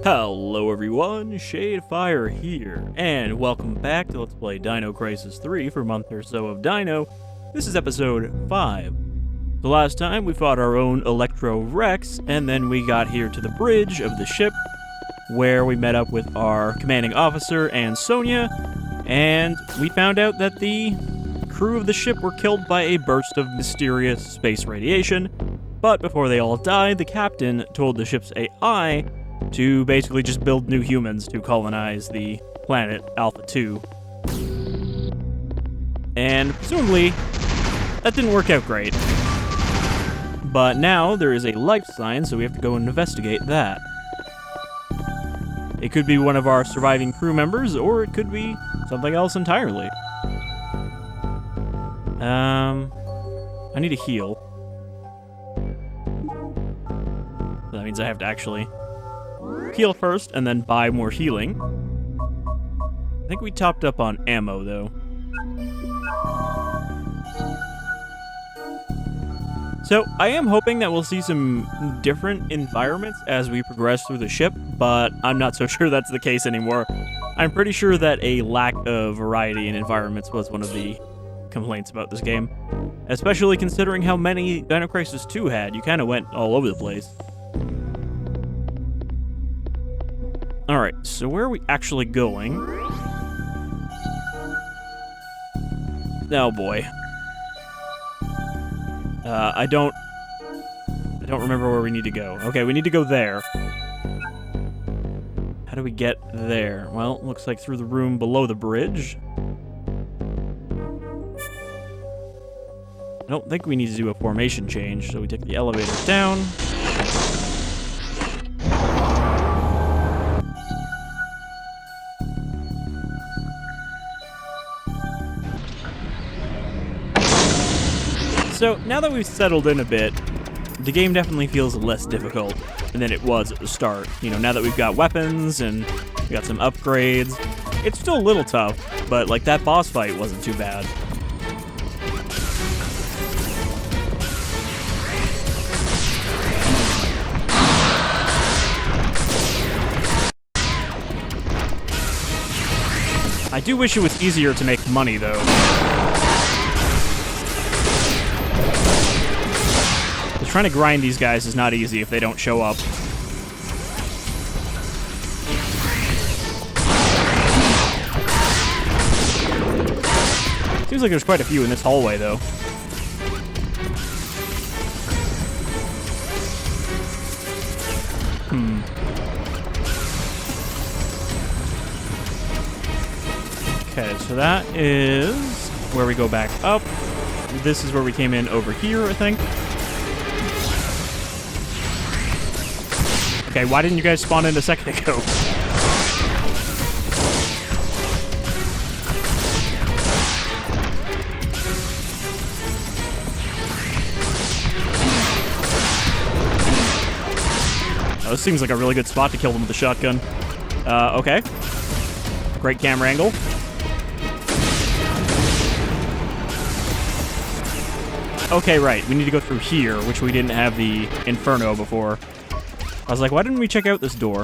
Hello everyone, Shadefyre here, and welcome back to Let's Play Dino Crisis 3 for a month or so of Dino. This is episode 5. The last time we fought our own Electro Rex, and then we got here to the bridge of the ship, where we met up with our commanding officer and Sonia, and we found out that the crew of the ship were killed by a burst of mysterious space radiation, but before they all died, the captain told the ship's AI to basically just build new humans to colonize the planet Alpha 2. And presumably, that didn't work out great. But now there is a life sign, so we have to go and investigate that. It could be one of our surviving crew members, or it could be something else entirely. I need a heal. That means I have to actually heal first, and then buy more healing. I think we topped up on ammo, though. So, I am hoping that we'll see some different environments as we progress through the ship, but I'm not so sure that's the case anymore. I'm pretty sure that a lack of variety in environments was one of the complaints about this game. Especially considering how many Dino Crisis 2 had. You kind of went all over the place. Alright, so where are we actually going? Oh boy. I don't remember where we need to go. Okay, we need to go there. How do we get there? Well, it looks like through the room below the bridge. I don't think we need to do a formation change, so we take the elevator down. So, now that we've settled in a bit, the game definitely feels less difficult than it was at the start. You know, now that we've got weapons and we got some upgrades, it's still a little tough, but like that boss fight wasn't too bad. I do wish it was easier to make money, though. Trying to grind these guys is not easy if they don't show up. Seems like there's quite a few in this hallway, though. Okay, so that is where we go back up. This is where we came in over here, I think. Okay, why didn't you guys spawn in a second ago? Oh, this seems like a really good spot to kill them with a shotgun. Okay. Great camera angle. Okay, right. We need to go through here, which we didn't have the Inferno before. I was like, why didn't we check out this door?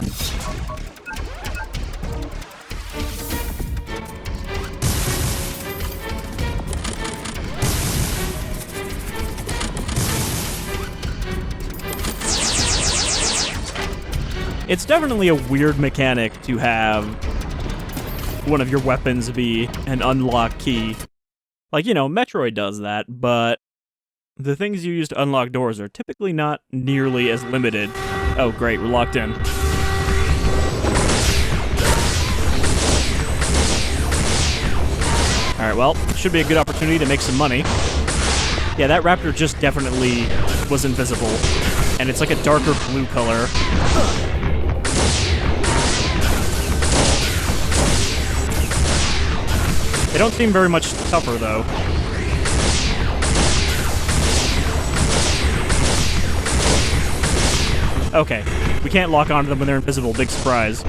It's definitely a weird mechanic to have one of your weapons be an unlock key. Like, you know, Metroid does that, but the things you use to unlock doors are typically not nearly as limited. Oh, great, we're locked in. Alright, well, should be a good opportunity to make some money. Yeah, that raptor just definitely was invisible. And it's like a darker blue color. They don't seem very much tougher, though. Okay, we can't lock onto them when they're invisible. Big surprise.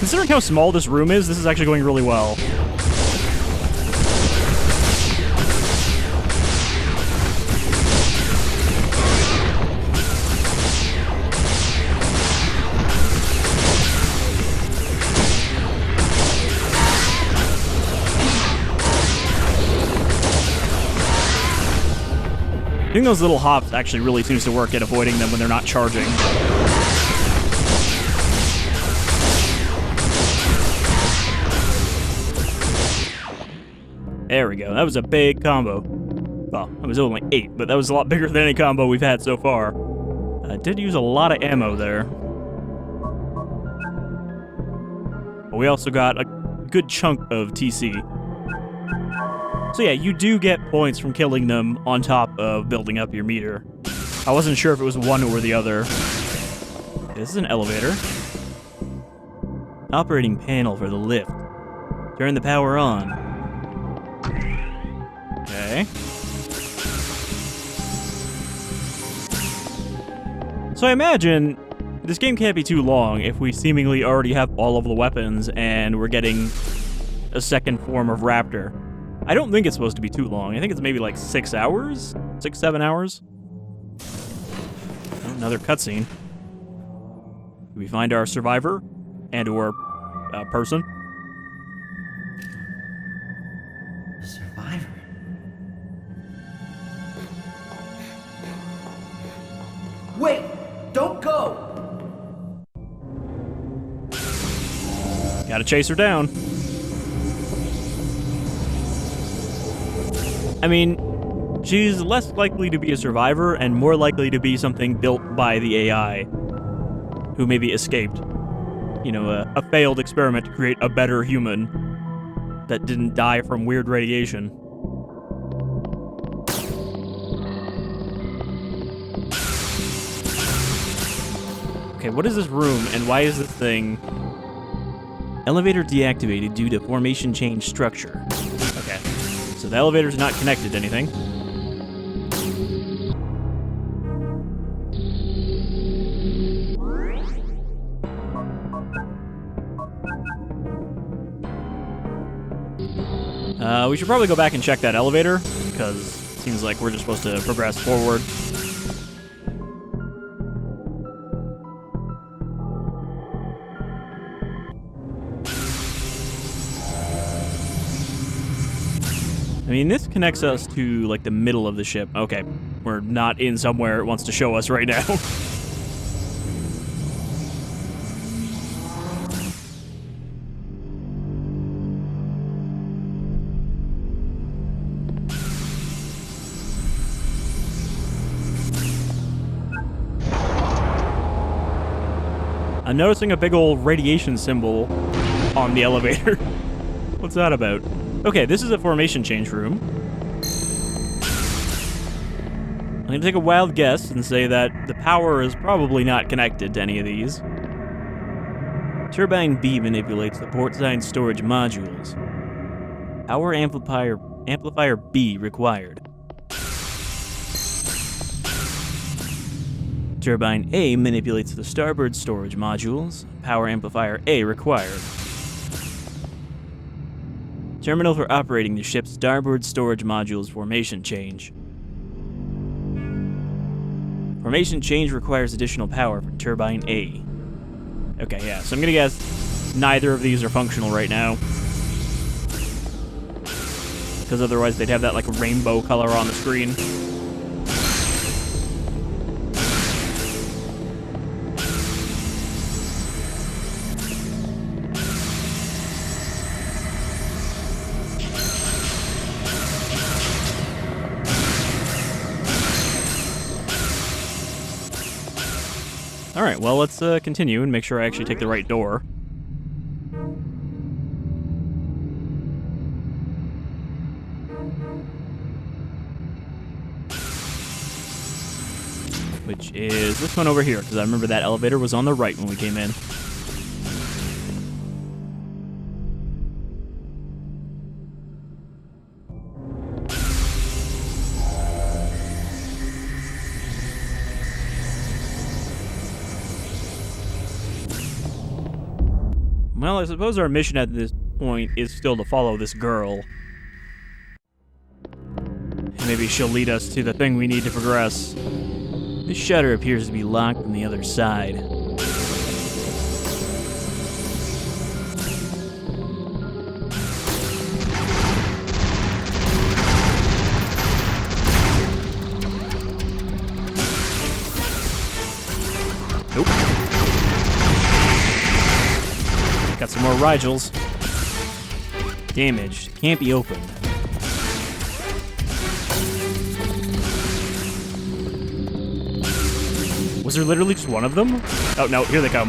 Considering how small this room is, this is actually going really well. I think those little hops actually really seems to work at avoiding them when they're not charging. There we go. That was a big combo. Well, it was only 8, but that was a lot bigger than any combo we've had so far. I did use a lot of ammo there. But we also got a good chunk of TC. So yeah, you do get points from killing them on top of building up your meter. I wasn't sure if it was one or the other. This is an elevator. Operating panel for the lift. Turn the power on. Okay. So I imagine this game can't be too long if we seemingly already have all of the weapons and we're getting a second form of raptor. I don't think it's supposed to be too long. I think it's maybe like 6 hours? 6, 7 hours? Oh, another cutscene. Do we find our survivor and or person? A survivor? Wait! Don't go! Gotta chase her down. I mean, she's less likely to be a survivor and more likely to be something built by the AI who maybe escaped. You know, a failed experiment to create a better human that didn't die from weird radiation. Okay, what is this room and why is this thing... Elevator deactivated due to formation change structure. Okay. So the elevator's not connected to anything. We should probably go back and check that elevator, because it seems like we're just supposed to progress forward. I mean, this connects us to, like, the middle of the ship. Okay, we're not in somewhere it wants to show us right now. I'm noticing a big old radiation symbol on the elevator. What's that about? Okay, this is a formation change room. I'm gonna take a wild guess and say that the power is probably not connected to any of these. Turbine B manipulates the portside storage modules. Power amplifier B required. Turbine A manipulates the starboard storage modules. Power amplifier A required. Terminal for operating the ship's starboard storage modules formation change. Formation change requires additional power for Turbine A. Okay, yeah, so I'm gonna guess neither of these are functional right now. Because otherwise they'd have that like rainbow color on the screen. Alright, well, let's continue and make sure I actually take the right door. Which is this one over here, because I remember that elevator was on the right when we came in. Well, I suppose our mission at this point is still to follow this girl. Maybe she'll lead us to the thing we need to progress. This shutter appears to be locked on the other side. Nope. Got some more Rigels. Damaged. Can't be opened. Was there literally just one of them? Oh, no, here they come.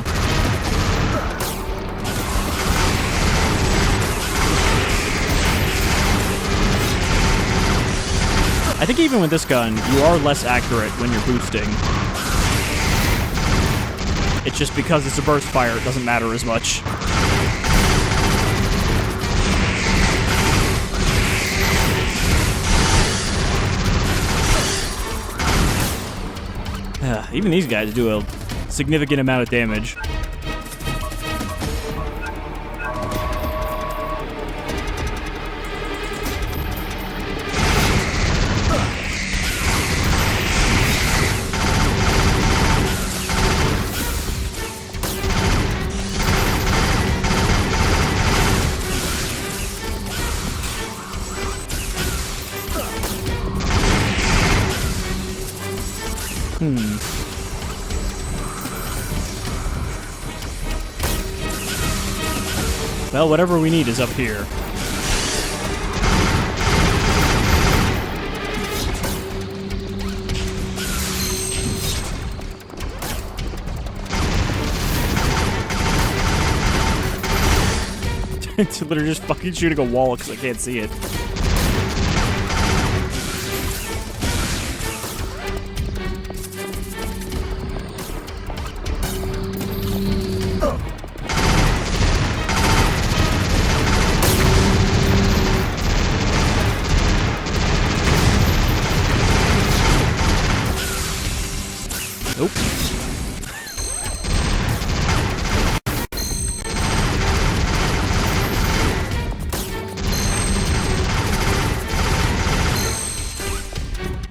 I think even with this gun, you are less accurate when you're boosting. It's just because it's a burst fire, it doesn't matter as much. Even these guys do a significant amount of damage. Well, whatever we need is up here. It's literally just fucking shooting a wall because I can't see it. Nope.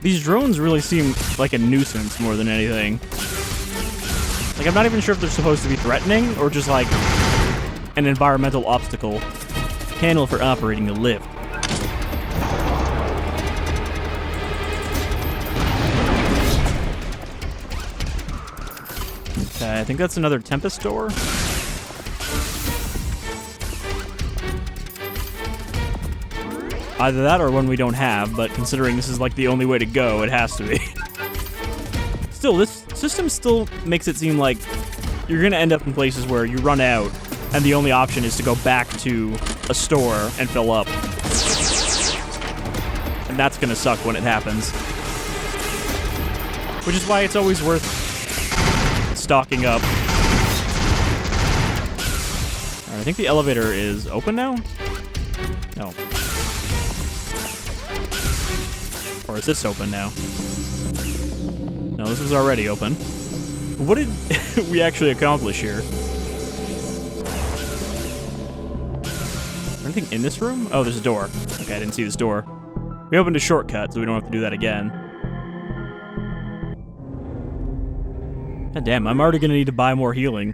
These drones really seem like a nuisance more than anything. Like, I'm not even sure if they're supposed to be threatening or just like an environmental obstacle. Panel for operating the lift. Okay, I think that's another Tempest door. Either that or one we don't have, but considering this is like the only way to go, it has to be. Still, this system still makes it seem like you're gonna end up in places where you run out, and the only option is to go back to a store and fill up. And that's gonna suck when it happens. Which is why it's always worth stocking up. Alright, I think the elevator is open now? No. Or is this open now? No, this was already open. What did we actually accomplish here? Anything in this room? Oh, there's a door. Okay, I didn't see this door. We opened a shortcut, so we don't have to do that again. God damn, I'm already gonna need to buy more healing.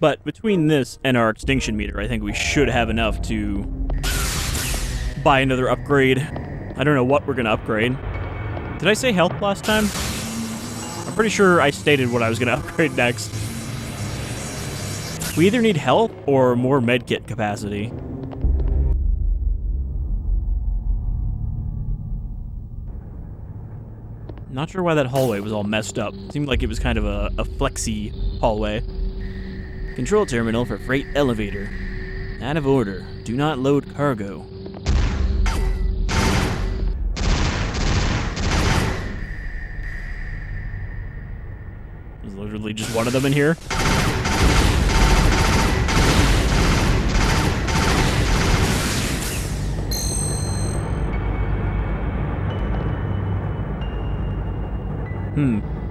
But between this and our extinction meter, I think we should have enough to buy another upgrade. I don't know what we're gonna upgrade. Did I say health last time? I'm pretty sure I stated what I was gonna upgrade next. We either need health or more medkit capacity. Not sure why that hallway was all messed up. Seemed like it was kind of a flexy hallway. Control terminal for freight elevator. Out of order. Do not load cargo. There's literally just one of them in here.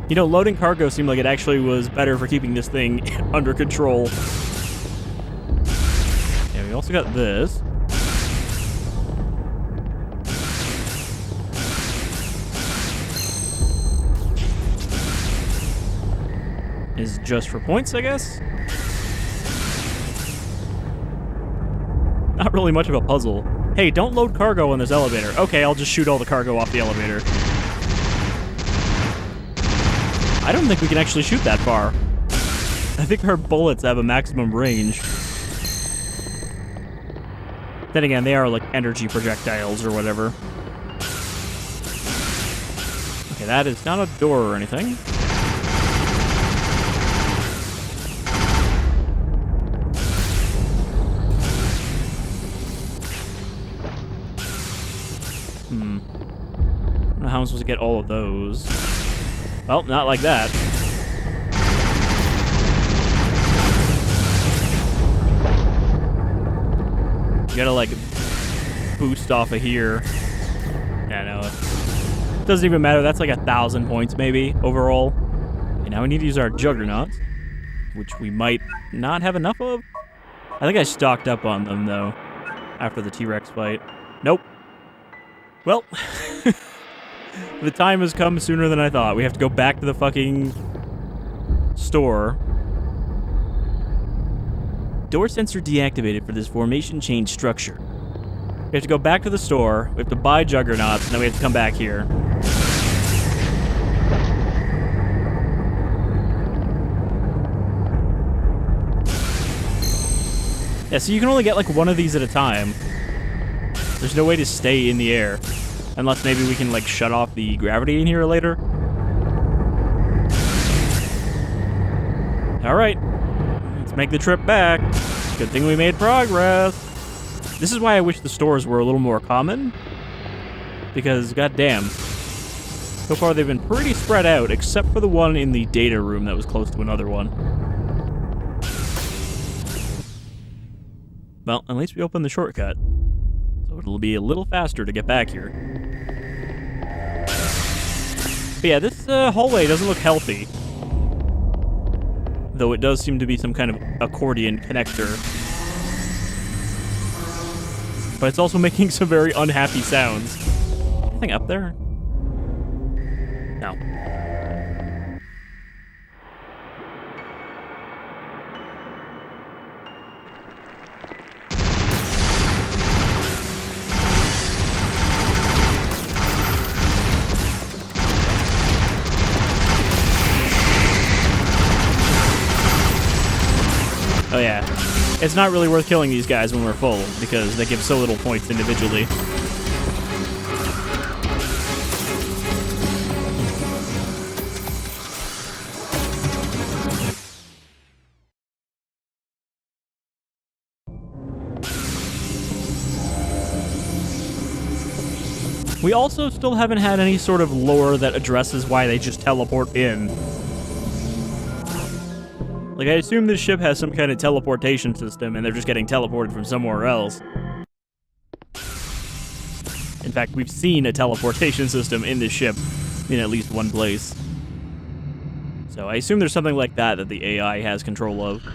You know, loading cargo seemed like it actually was better for keeping this thing under control. Yeah, we also got this. Is just for points, I guess? Not really much of a puzzle. Hey, don't load cargo on this elevator. Okay, I'll just shoot all the cargo off the elevator. I don't think we can actually shoot that far. I think our bullets have a maximum range. Then again, they are like energy projectiles or whatever. Okay, that is not a door or anything. I don't know how I'm supposed to get all of those. Well, not like that. You gotta, like, boost off of here. Yeah, no. It doesn't even matter. That's like 1,000 points, maybe, overall. Okay, now we need to use our Juggernauts, which we might not have enough of. I think I stocked up on them, though, after the T-Rex fight. Nope. Well, the time has come sooner than I thought. We have to go back to the fucking store. Door sensor deactivated for this formation change structure. We have to go back to the store, we have to buy Juggernauts, and then we have to come back here. Yeah, so you can only get like one of these at a time. There's no way to stay in the air. Unless maybe we can, like, shut off the gravity in here later. Alright. Let's make the trip back. Good thing we made progress. This is why I wish the stores were a little more common. Because, goddamn. So far they've been pretty spread out, except for the one in the data room that was close to another one. Well, at least we opened the shortcut. So it'll be a little faster to get back here. But yeah, this hallway doesn't look healthy. Though it does seem to be some kind of accordion connector. But it's also making some very unhappy sounds. Anything up there? No. Oh yeah, it's not really worth killing these guys when we're full, because they give so little points individually. We also still haven't had any sort of lore that addresses why they just teleport in. Like, I assume this ship has some kind of teleportation system, and they're just getting teleported from somewhere else. In fact, we've seen a teleportation system in this ship in at least one place. So I assume there's something like that that the AI has control of.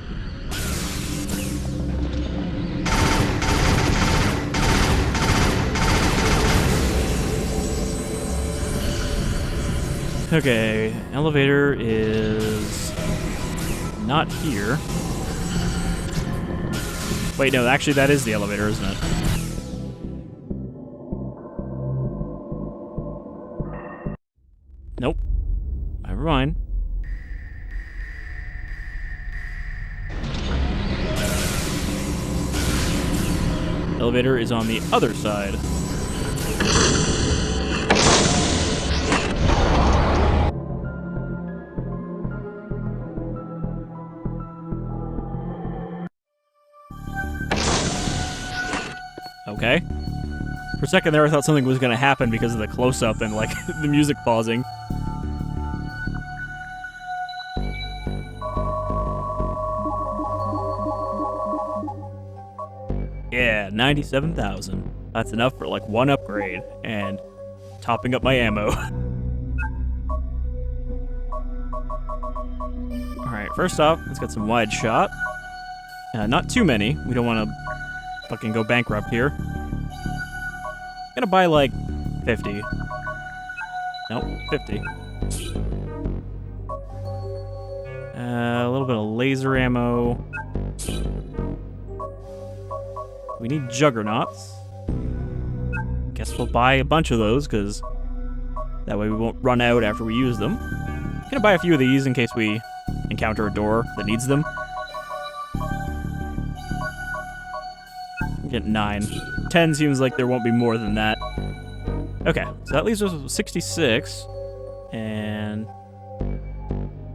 Okay, elevator is not here. Wait, no, actually that is the elevator, isn't it? Nope. Never mind. Elevator is on the other side. Okay. For a second there, I thought something was going to happen because of the close-up and, like, the music pausing. Yeah, 97,000. That's enough for, like, one upgrade, and topping up my ammo. Alright, first off, let's get some wide shot. Not too many. We don't want to fucking go bankrupt here. Gonna buy like 50. Nope, 50. A little bit of laser ammo. We need Juggernauts. Guess we'll buy a bunch of those, because that way we won't run out after we use them. Gonna buy a few of these in case we encounter a door that needs them. Get 9. 10 seems like there won't be more than that. Okay, so that leaves us with 66. And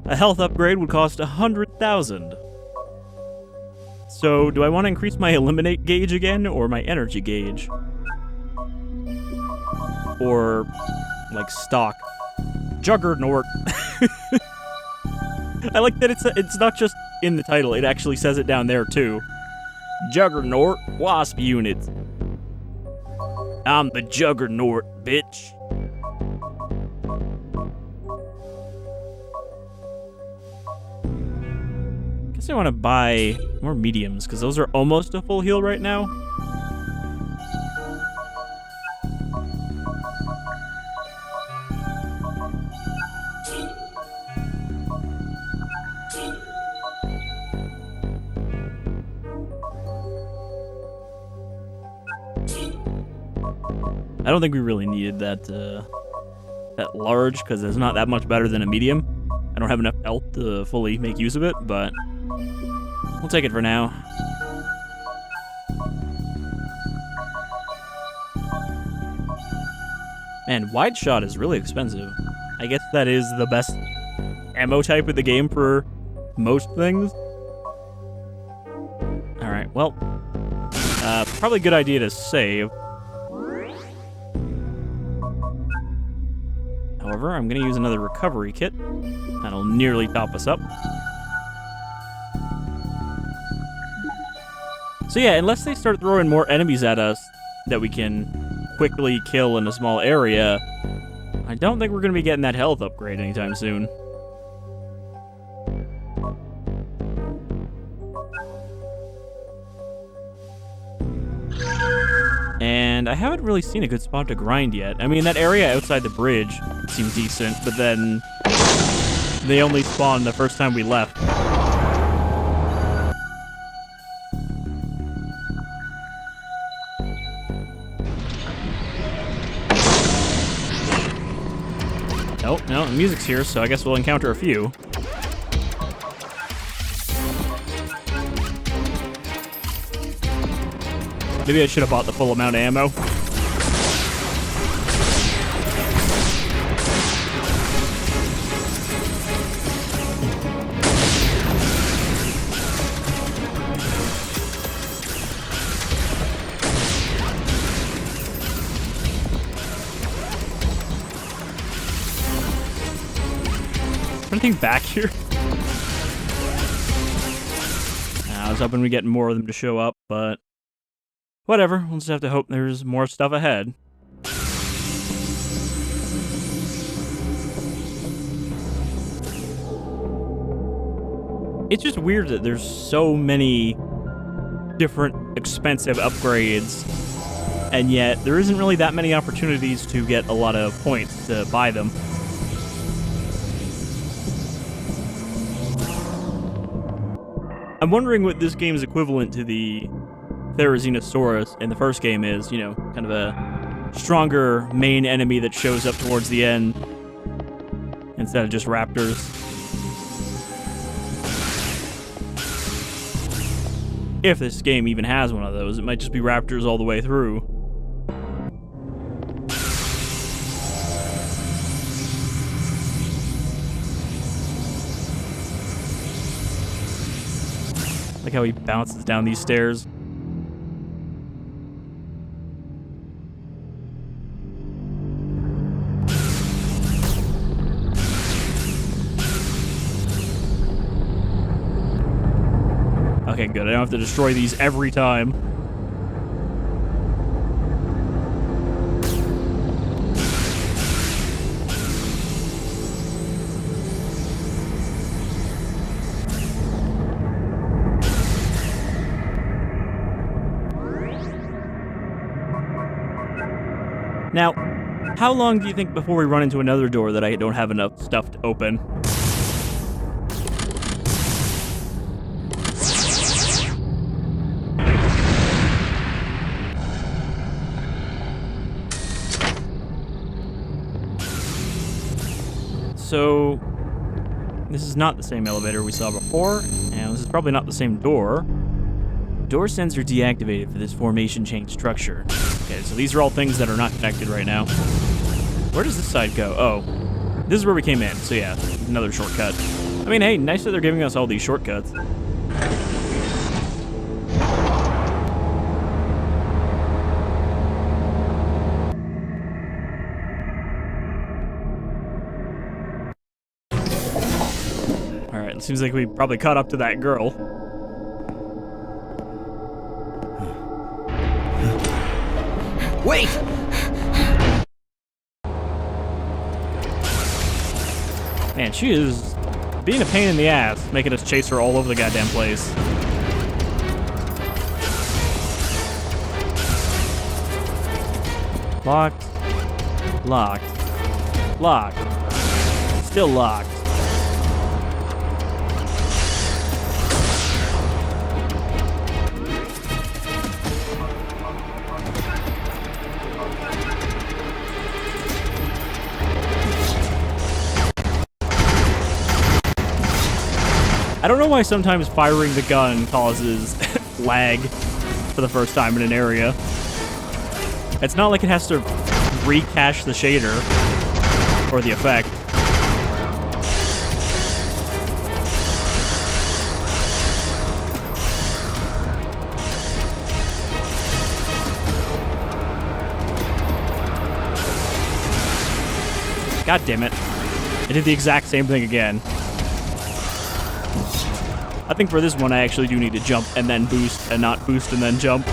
a health upgrade would cost 100,000. So, do I want to increase my eliminate gauge again, or my energy gauge? Or, like, stock. Juggernaut. I like that it's not just in the title, it actually says it down there, too. Juggernaut Wasp Unit. I'm the Juggernaut, bitch. Guess I want to buy more mediums, because those are almost a full heal right now. I don't think we really needed that that large, because it's not that much better than a medium. I don't have enough health to fully make use of it, but we'll take it for now. Man, wide shot is really expensive. I guess that is the best ammo type of the game for most things. Alright, well, probably a good idea to save. However, I'm going to use another recovery kit. That'll nearly top us up. So yeah, unless they start throwing more enemies at us that we can quickly kill in a small area, I don't think we're going to be getting that health upgrade anytime soon. And I haven't really seen a good spot to grind yet. I mean, that area outside the bridge seemed decent, but then they only spawned the first time we left. Oh, no, the music's here, so I guess we'll encounter a few. Maybe I should have bought the full amount of ammo. Anything back here? I was hoping we'd get more of them to show up, but whatever, we'll just have to hope there's more stuff ahead. It's just weird that there's so many different expensive upgrades, and yet there isn't really that many opportunities to get a lot of points to buy them. I'm wondering what this game's equivalent to the Therizinosaurus in the first game is, you know, kind of a stronger main enemy that shows up towards the end instead of just raptors. If this game even has one of those, it might just be raptors all the way through. Like how he bounces down these stairs. Okay, good. I don't have to destroy these every time. Now, how long do you think before we run into another door that I don't have enough stuff to open? So, this is not the same elevator we saw before, and this is probably not the same door. Door sensor deactivated for this formation change structure. Okay, so these are all things that are not connected right now. Where does this side go? Oh, this is where we came in, so yeah, another shortcut. I mean, hey, nice that they're giving us all these shortcuts. Alright, it seems like we probably caught up to that girl. Wait! Man, she is being a pain in the ass, making us chase her all over the goddamn place. Locked. Locked. Locked. Still locked. I don't know why sometimes firing the gun causes lag for the first time in an area. It's not like it has to recache the shader or the effect. God damn it. I did the exact same thing again. I think for this one, I actually do need to jump and then boost, and not boost and then jump.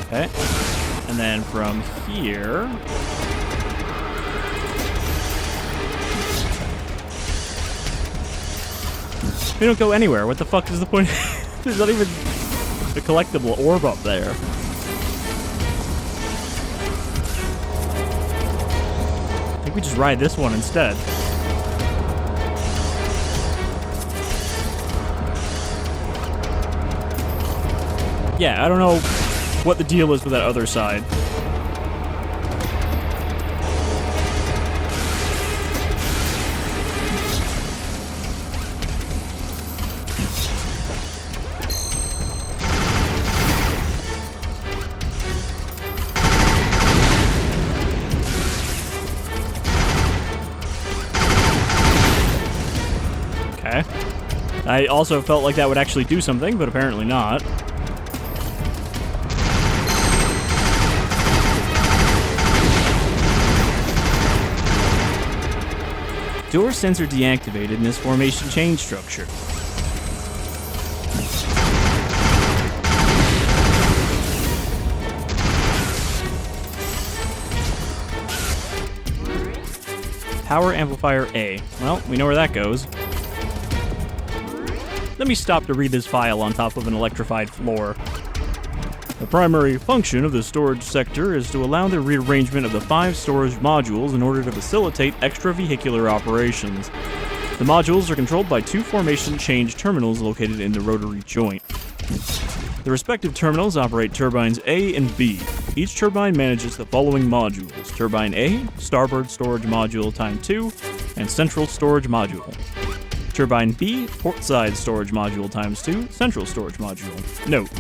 Okay. And then from here... we don't go anywhere. What the fuck is the point? There's not even a collectible orb up there. I think we just ride this one instead. Yeah, I don't know what the deal is with that other side. Okay. I also felt like that would actually do something, but apparently not. Door sensor deactivated in this formation change structure. Power Amplifier A. Well, we know where that goes. Let me stop to read this file on top of an electrified floor. The primary function of the storage sector is to allow the rearrangement of the 5 storage modules in order to facilitate extravehicular operations. The modules are controlled by 2 formation change terminals located in the rotary joint. The respective terminals operate turbines A and B. Each turbine manages the following modules: Turbine A, Starboard Storage Module Time 2, and Central Storage Module. Turbine B, Portside Storage Module x2, Central Storage Module. Note: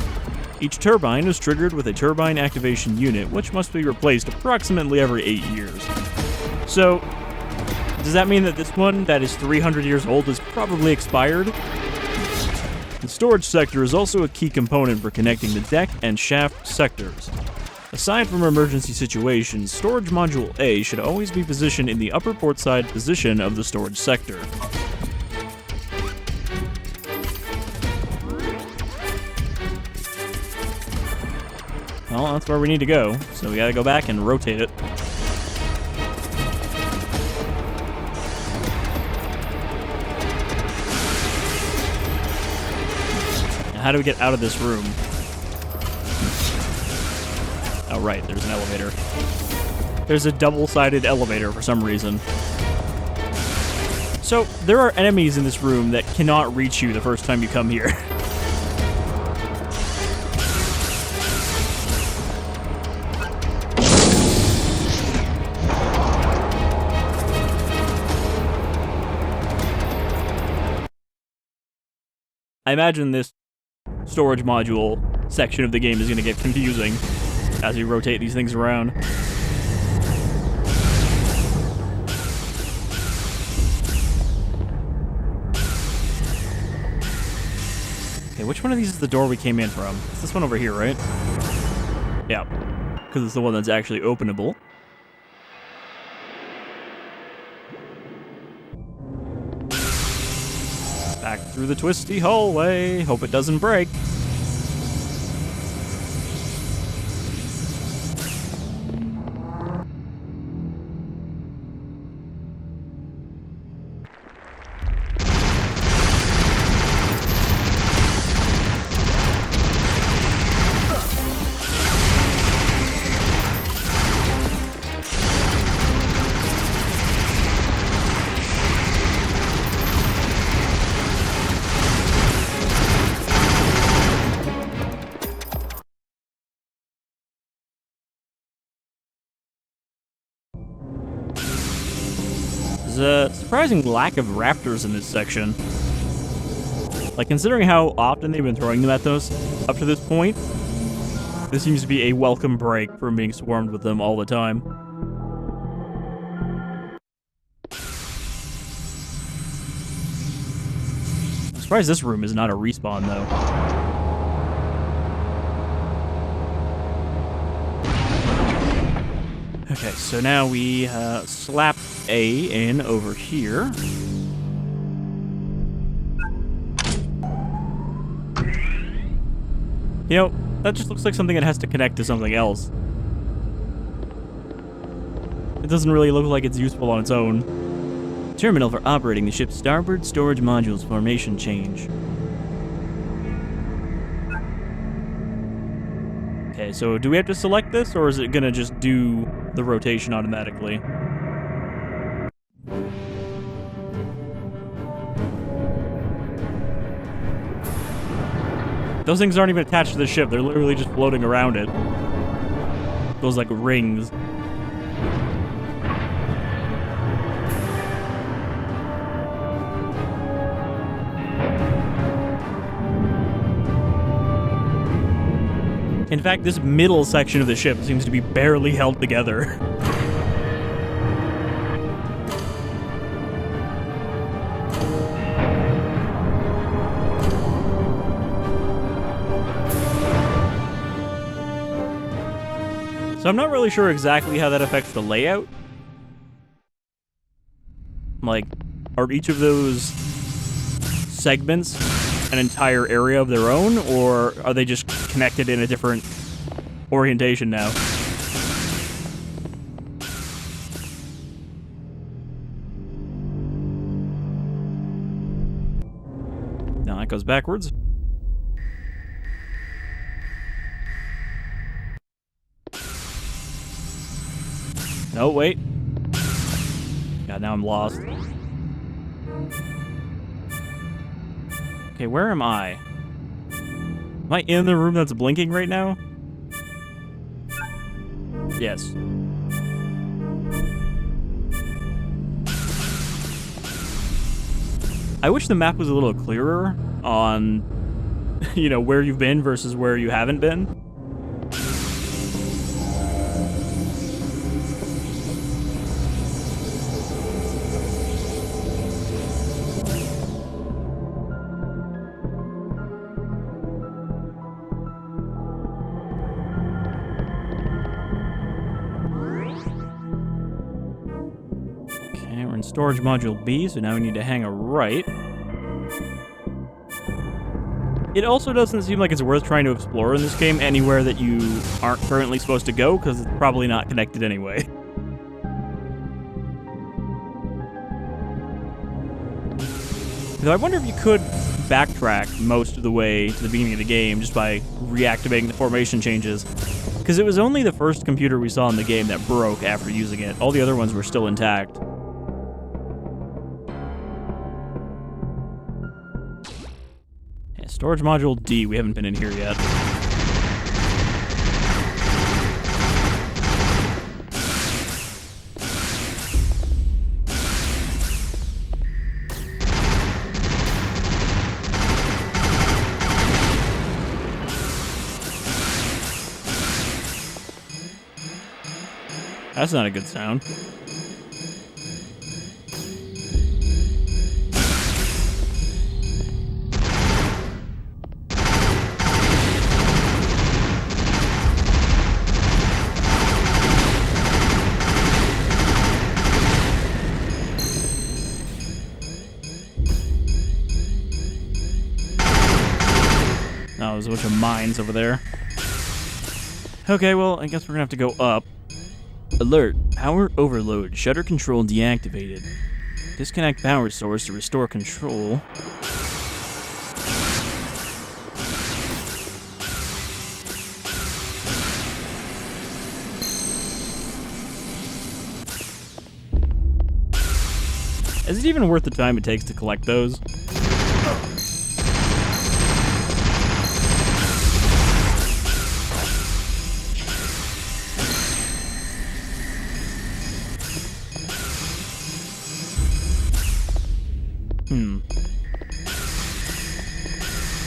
each turbine is triggered with a turbine activation unit, which must be replaced approximately every 8 years. So, does that mean that this one, that is 300 years old, is probably expired? The storage sector is also a key component for connecting the deck and shaft sectors. Aside from emergency situations, Storage Module A should always be positioned in the upper portside position of the storage sector. Well, that's where we need to go, so we gotta go back and rotate it. Now, how do we get out of this room? Oh, right, there's an elevator. There's a double-sided elevator for some reason. So, there are enemies in this room that cannot reach you the first time you come here. I imagine this storage module section of the game is going to get confusing as we rotate these things around. Okay, which one of these is the door we came in from? It's this one over here, right? Yeah, because it's the one that's actually openable. Back through the twisty hallway. Hope it doesn't break. There's a surprising lack of raptors in this section. Like, considering how often they've been throwing them at those up to this point, this seems to be a welcome break from being swarmed with them all the time. I'm surprised this room is not a respawn, though. Okay, so now we slap A in over here. You know, that just looks like something that has to connect to something else. It doesn't really look like it's useful on its own. Terminal for operating the ship's starboard storage module's formation change. Okay, so do we have to select this, or is it gonna just do the rotation automatically? Those things aren't even attached to the ship, they're literally just floating around it. Those, like, rings. In fact, this middle section of the ship seems to be barely held together. So I'm not really sure exactly how that affects the layout. Like, are each of those segments an entire area of their own, or are they just connected in a different orientation now? Now that goes backwards. No, wait. God, now I'm lost. Okay, where am I? Am I in the room that's blinking right now? Yes. I wish the map was a little clearer on, you know, where you've been versus where you haven't been. Storage module B, so now we need to hang a right. It also doesn't seem like it's worth trying to explore in this game anywhere that you aren't currently supposed to go, because it's probably not connected anyway. Though I wonder if you could backtrack most of the way to the beginning of the game just by reactivating the formation changes. Because it was only the first computer we saw in the game that broke after using it. All the other ones were still intact. Yeah, storage module D, we haven't been in here yet. That's not a good sound. Oh, there's a bunch of mines over there. Okay, well, I guess we're gonna have to go up. Alert. Power overload. Shutter control deactivated. Disconnect power source to restore control. Is it even worth the time it takes to collect those?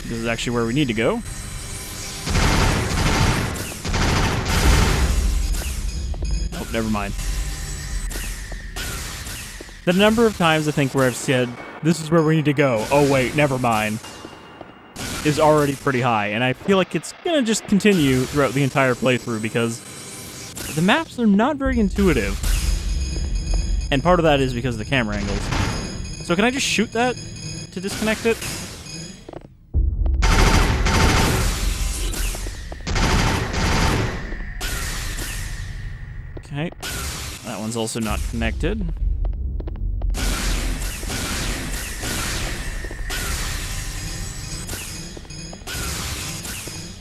This is actually where we need to go. Nope, never mind. The number of times I think where I've said, this is where we need to go, oh wait, never mind, is already pretty high, and I feel like it's gonna just continue throughout the entire playthrough because the maps are not very intuitive. And part of that is because of the camera angles. So can I just shoot that to disconnect it? Okay. That one's also not connected.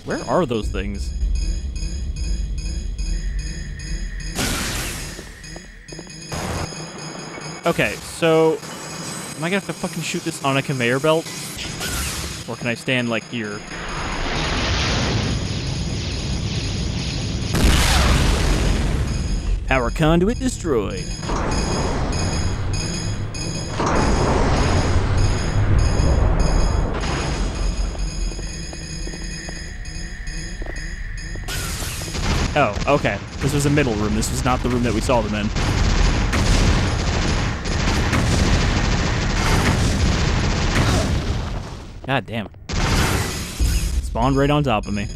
Where are those things? Okay, so am I gonna have to fucking shoot this on a conveyor belt? Or can I stand, like, here? Power conduit destroyed. Oh, okay. This was a middle room. This was not the room that we saw them in. God damn. Spawned right on top of me.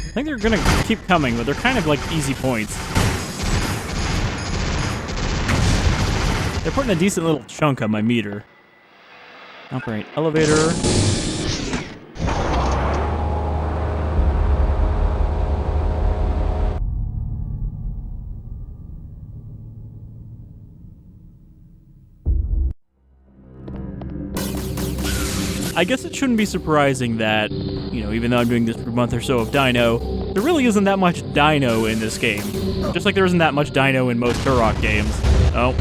I think they're gonna keep coming, but they're kind of like easy points. They're putting a decent little chunk on my meter. Operate elevator. I guess it shouldn't be surprising that, you know, even though I'm doing this for a month or so of Dino, there really isn't that much Dino in this game. Just like there isn't that much Dino in most Turok games. Oh.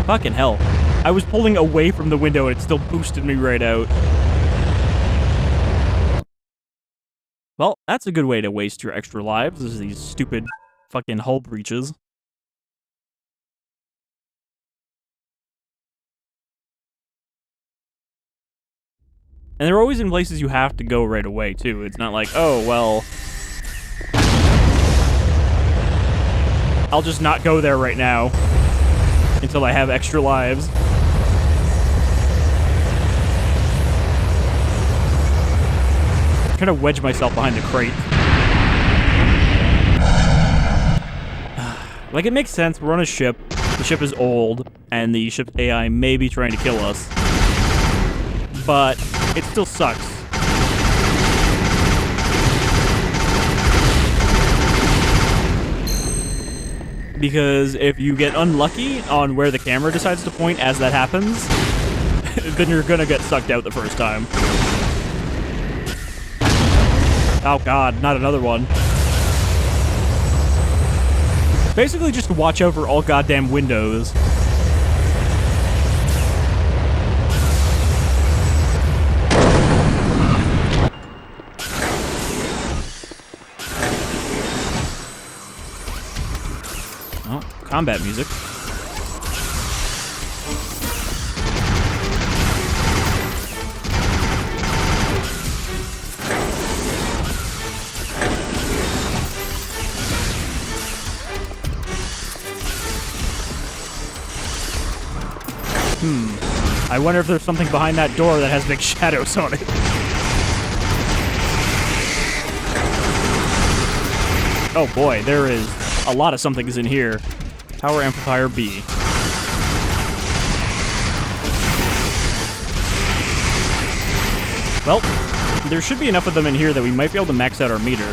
Fucking hell. I was pulling away from the window and it still boosted me right out. Well, that's a good way to waste your extra lives, is these stupid fucking hull breaches. And they're always in places you have to go right away, too. It's not like, oh, well, I'll just not go there right now until I have extra lives. I'm trying to wedge myself behind the crate. Like, it makes sense. We're on a ship. The ship is old, and the ship's AI may be trying to kill us. But it still sucks. Because if you get unlucky on where the camera decides to point as that happens, then you're gonna get sucked out the first time. Oh god, not another one. Basically just watch over all goddamn windows. Oh, combat music. I wonder if there's something behind that door that has big shadows on it. Oh boy, there is a lot of somethings in here. Power Amplifier B. Well, there should be enough of them in here that we might be able to max out our meter.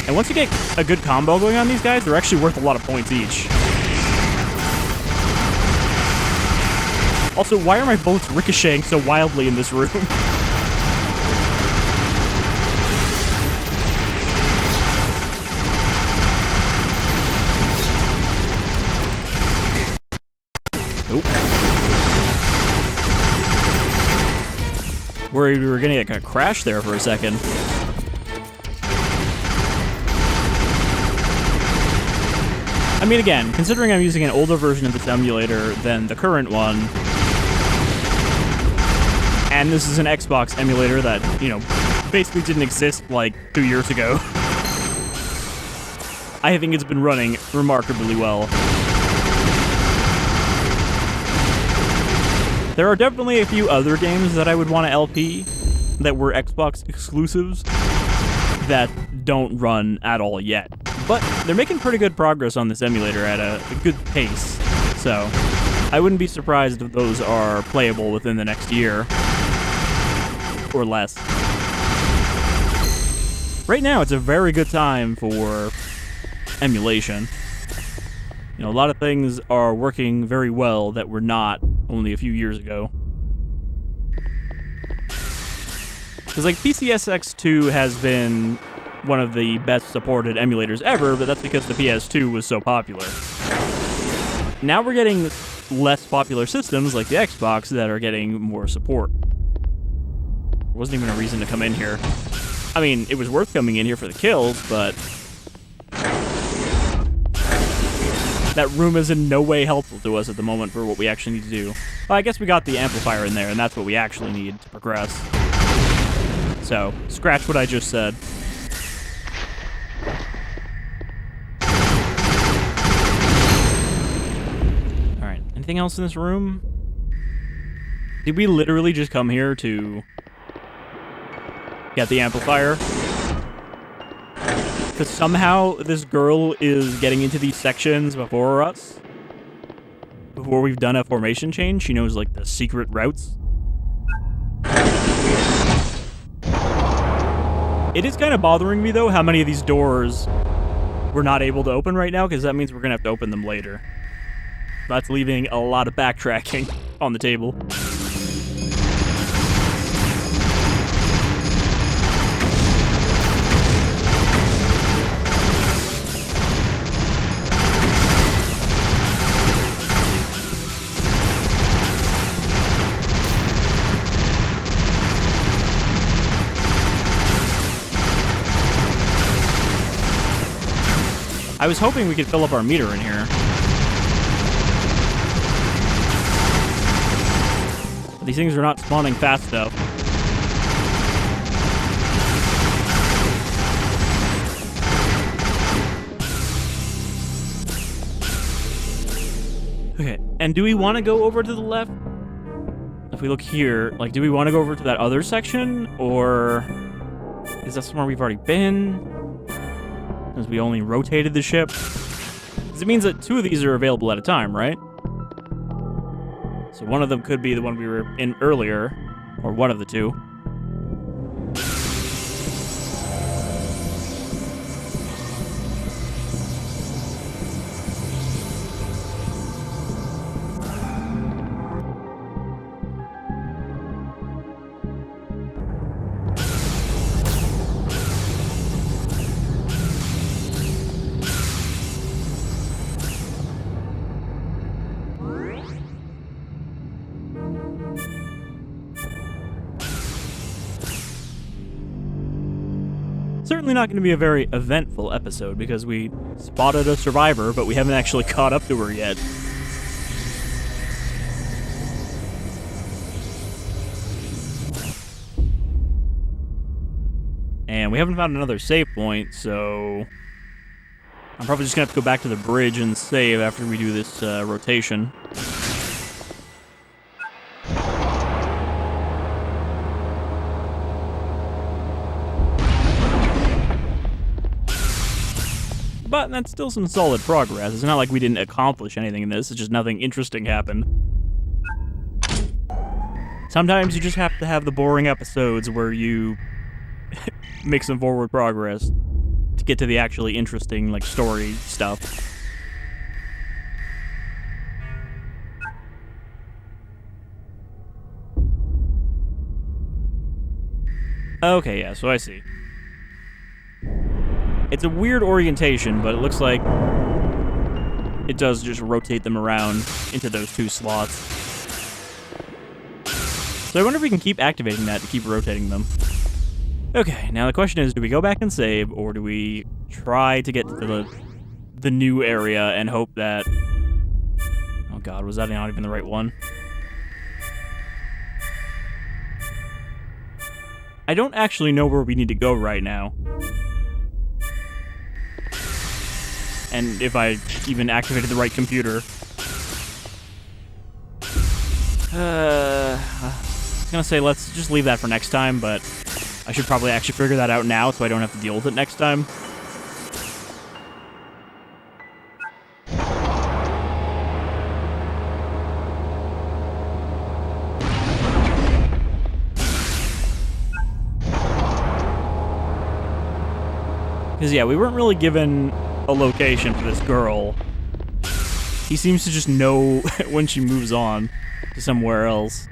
And once you get a good combo going on these guys, they're actually worth a lot of points each. Also, why are my bullets ricocheting so wildly in this room? Nope. Worried we were gonna get a crash there for a second. I mean, again, considering I'm using an older version of this emulator than the current one, and this is an Xbox emulator that, you know, basically didn't exist like 2 years ago, I think it's been running remarkably well. There are definitely a few other games that I would want to LP that were Xbox exclusives that don't run at all yet. But they're making pretty good progress on this emulator at a good pace, so I wouldn't be surprised if those are playable within the next year. Or less. Right now, it's a very good time for emulation. You know, a lot of things are working very well that were not only a few years ago. Because, like, PCSX2 has been one of the best supported emulators ever, but that's because the PS2 was so popular. Now we're getting less popular systems, like the Xbox, that are getting more support. There wasn't even a reason to come in here. I mean, it was worth coming in here for the kills, but that room is in no way helpful to us at the moment for what we actually need to do. Well, I guess we got the amplifier in there, and that's what we actually need to progress. So, scratch what I just said. Alright, anything else in this room? Did we literally just come here to get the amplifier? Because somehow this girl is getting into these sections before us. Before we've done a formation change. She knows, like, the secret routes. It is kind of bothering me, though, how many of these doors we're not able to open right now, because that means we're going to have to open them later. That's leaving a lot of backtracking on the table. I was hoping we could fill up our meter in here. But these things are not spawning fast enough. Okay, and do we want to go over to the left? If we look here, like, do we want to go over to that other section? Or is that somewhere we've already been? Because we only rotated the ship? Because it means that 2 of these are available at a time, right? So one of them could be the one we were in earlier, or one of the 2. Certainly not going to be a very eventful episode because we spotted a survivor, but we haven't actually caught up to her yet. And we haven't found another save point, so I'm probably just going to have to go back to the bridge and save after we do this rotation. But that's still some solid progress. It's not like we didn't accomplish anything in this, it's just nothing interesting happened. Sometimes you just have to have the boring episodes where you make some forward progress to get to the actually interesting, like, story stuff. Okay, yeah, so I see. It's a weird orientation, but it looks like it does just rotate them around into those 2 slots. So I wonder if we can keep activating that to keep rotating them. Okay, now the question is, do we go back and save, or do we try to get to the new area and hope that... Oh god, was that not even the right one? I don't actually know where we need to go right now. And if I even activated the right computer. I was gonna say let's just leave that for next time, but I should probably actually figure that out now so I don't have to deal with it next time. Because, yeah, we weren't really given a location for this girl. He seems to just know when she moves on to somewhere else.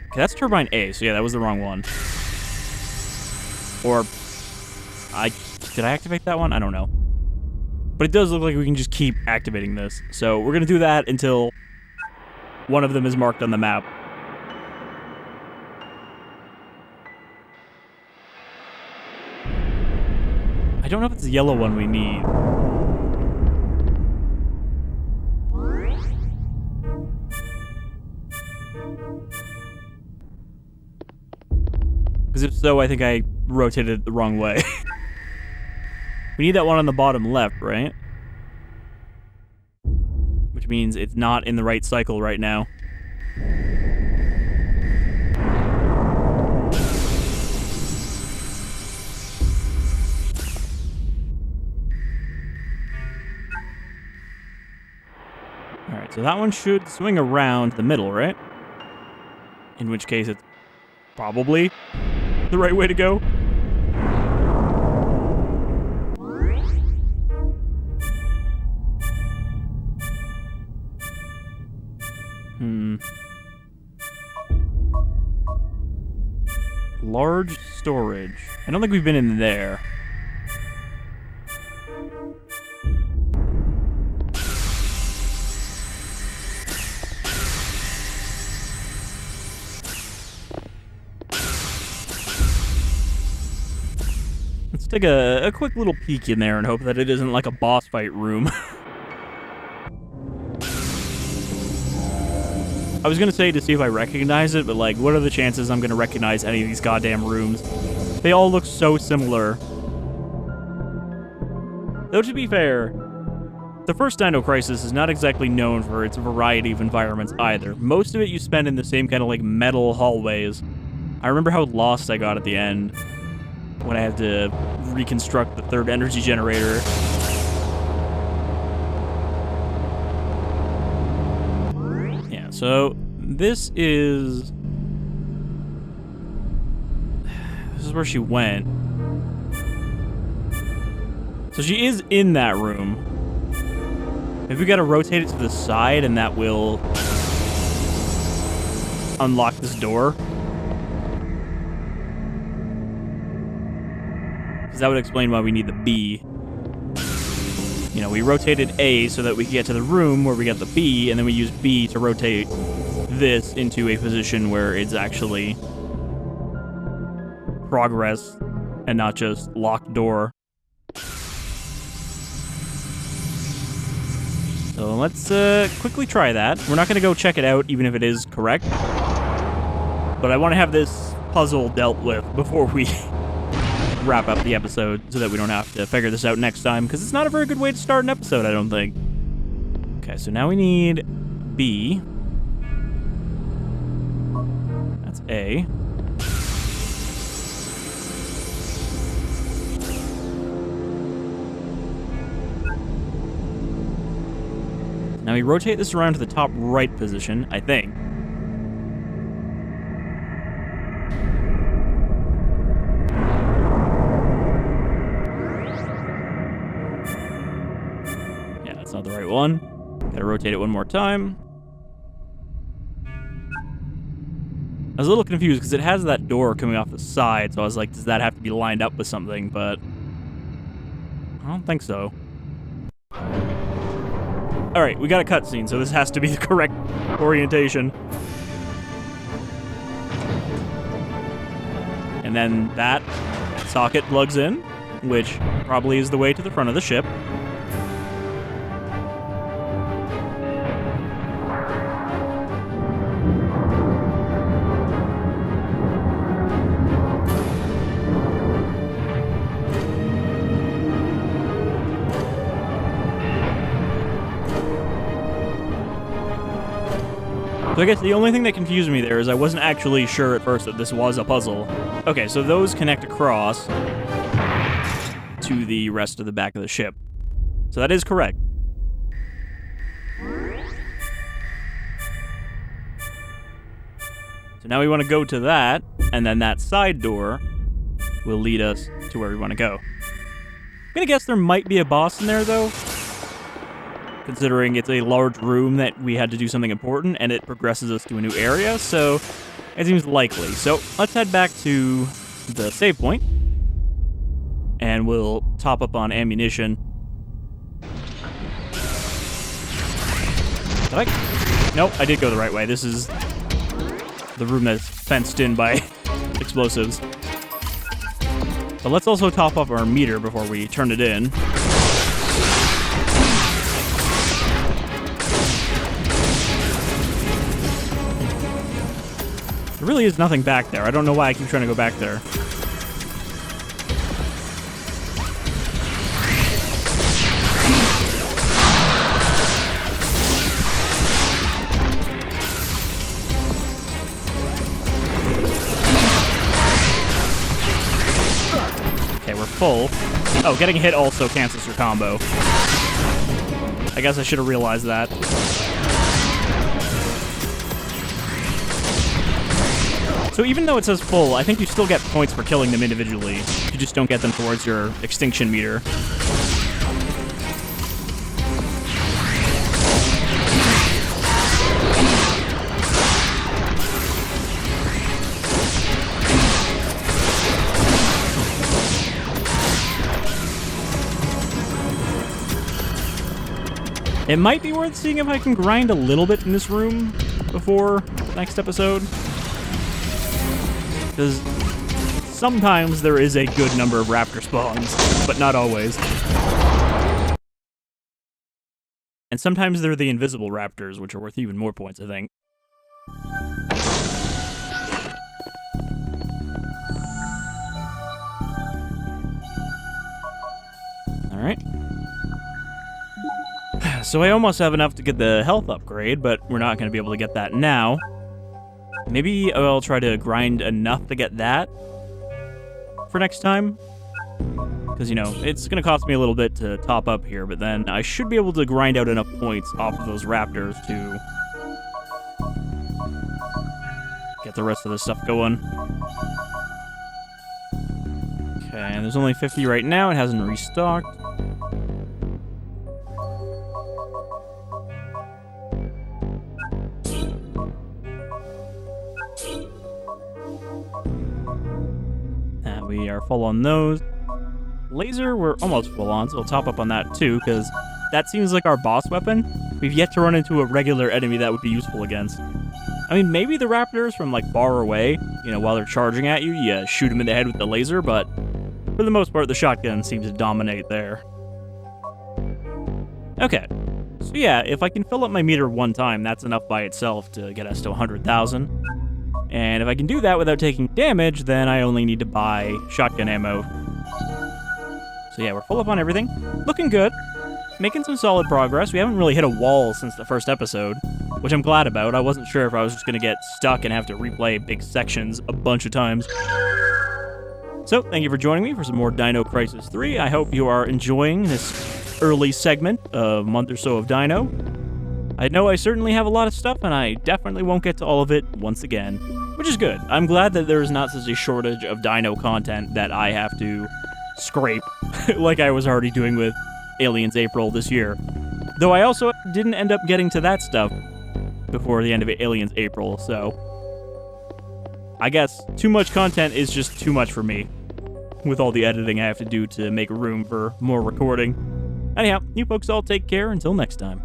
Okay, that's turbine A, so yeah, that was the wrong one. Or, did I activate that one? I don't know. But it does look like we can just keep activating this. So we're gonna do that until one of them is marked on the map. I don't know if it's the yellow one we need. Because if so, I think I rotated it the wrong way. We need that one on the bottom left, right? Which means it's not in the right cycle right now. Alright, so that one should swing around the middle, right? In which case it's probably the right way to go. Large storage. I don't think we've been in there. Let's take a quick little peek in there and hope that it isn't like a boss fight room. I was gonna say to see if I recognize it, but like, what are the chances I'm gonna recognize any of these goddamn rooms? They all look so similar. Though to be fair, the first Dino Crisis is not exactly known for its variety of environments either. Most of it you spend in the same kind of like metal hallways. I remember how lost I got at the end when I had to reconstruct the third energy generator. Yeah, so this is where she went. So she is in that room. Maybe we gotta rotate it to the side and that will unlock this door. Because that would explain why we need the B. You know, we rotated A so that we could get to the room where we got the B, and then we use B to rotate this into a position where it's actually progress and not just locked door. So let's quickly try that. We're not going to go check it out, even if it is correct. But I want to have this puzzle dealt with before we wrap up the episode so that we don't have to figure this out next time, because it's not a very good way to start an episode, I don't think. Okay, so now we need B. That's A. Now we rotate this around to the top right position, I think. Yeah, that's not the right one. Gotta rotate it one more time. I was a little confused because it has that door coming off the side, so I was like, does that have to be lined up with something? But I don't think so. Alright, we got a cutscene, so this has to be the correct orientation. And then that socket plugs in, which probably is the way to the front of the ship. So I guess the only thing that confused me there is I wasn't actually sure at first that this was a puzzle. Okay, so those connect across to the rest of the back of the ship. So that is correct. So now we want to go to that, and then that side door will lead us to where we want to go. I'm gonna guess there might be a boss in there, though, considering it's a large room that we had to do something important, and it progresses us to a new area, so it seems likely. So let's head back to the save point, and we'll top up on ammunition. Did I? Nope, I did go the right way. This is the room that's fenced in by explosives. But let's also top up our meter before we turn it in. There really is nothing back there. I don't know why I keep trying to go back there. Okay, we're full. Oh, getting hit also cancels your combo. I guess I should have realized that. So even though it says full, I think you still get points for killing them individually. You just don't get them towards your extinction meter. It might be worth seeing if I can grind a little bit in this room before next episode. Because sometimes there is a good number of raptor spawns, but not always. And sometimes they're the invisible raptors, which are worth even more points, I think. Alright. So I almost have enough to get the health upgrade, but we're not going to be able to get that now. Maybe I'll try to grind enough to get that for next time. Because, you know, it's going to cost me a little bit to top up here, but then I should be able to grind out enough points off of those raptors to get the rest of this stuff going. Okay, and there's only 50 right now. It hasn't restocked. And we are full on those. Laser, we're almost full on, so we'll top up on that too, because that seems like our boss weapon. We've yet to run into a regular enemy that would be useful against. I mean, maybe the raptors from, like, far away, you know, while they're charging at you, you shoot them in the head with the laser, but for the most part, the shotgun seems to dominate there. Okay, so yeah, if I can fill up my meter one time, that's enough by itself to get us to 100,000. And if I can do that without taking damage, then I only need to buy shotgun ammo. So yeah, we're full up on everything. Looking good. Making some solid progress. We haven't really hit a wall since the first episode, which I'm glad about. I wasn't sure if I was just going to get stuck and have to replay big sections a bunch of times. So, thank you for joining me for some more Dino Crisis 3. I hope you are enjoying this early segment of a month or so of Dino. I know I certainly have a lot of stuff, and I definitely won't get to all of it once again, which is good. I'm glad that there is not such a shortage of Dino content that I have to scrape like I was already doing with Aliens April this year. Though I also didn't end up getting to that stuff before the end of Aliens April, so I guess too much content is just too much for me, with all the editing I have to do to make room for more recording. Anyhow, you folks all take care until next time.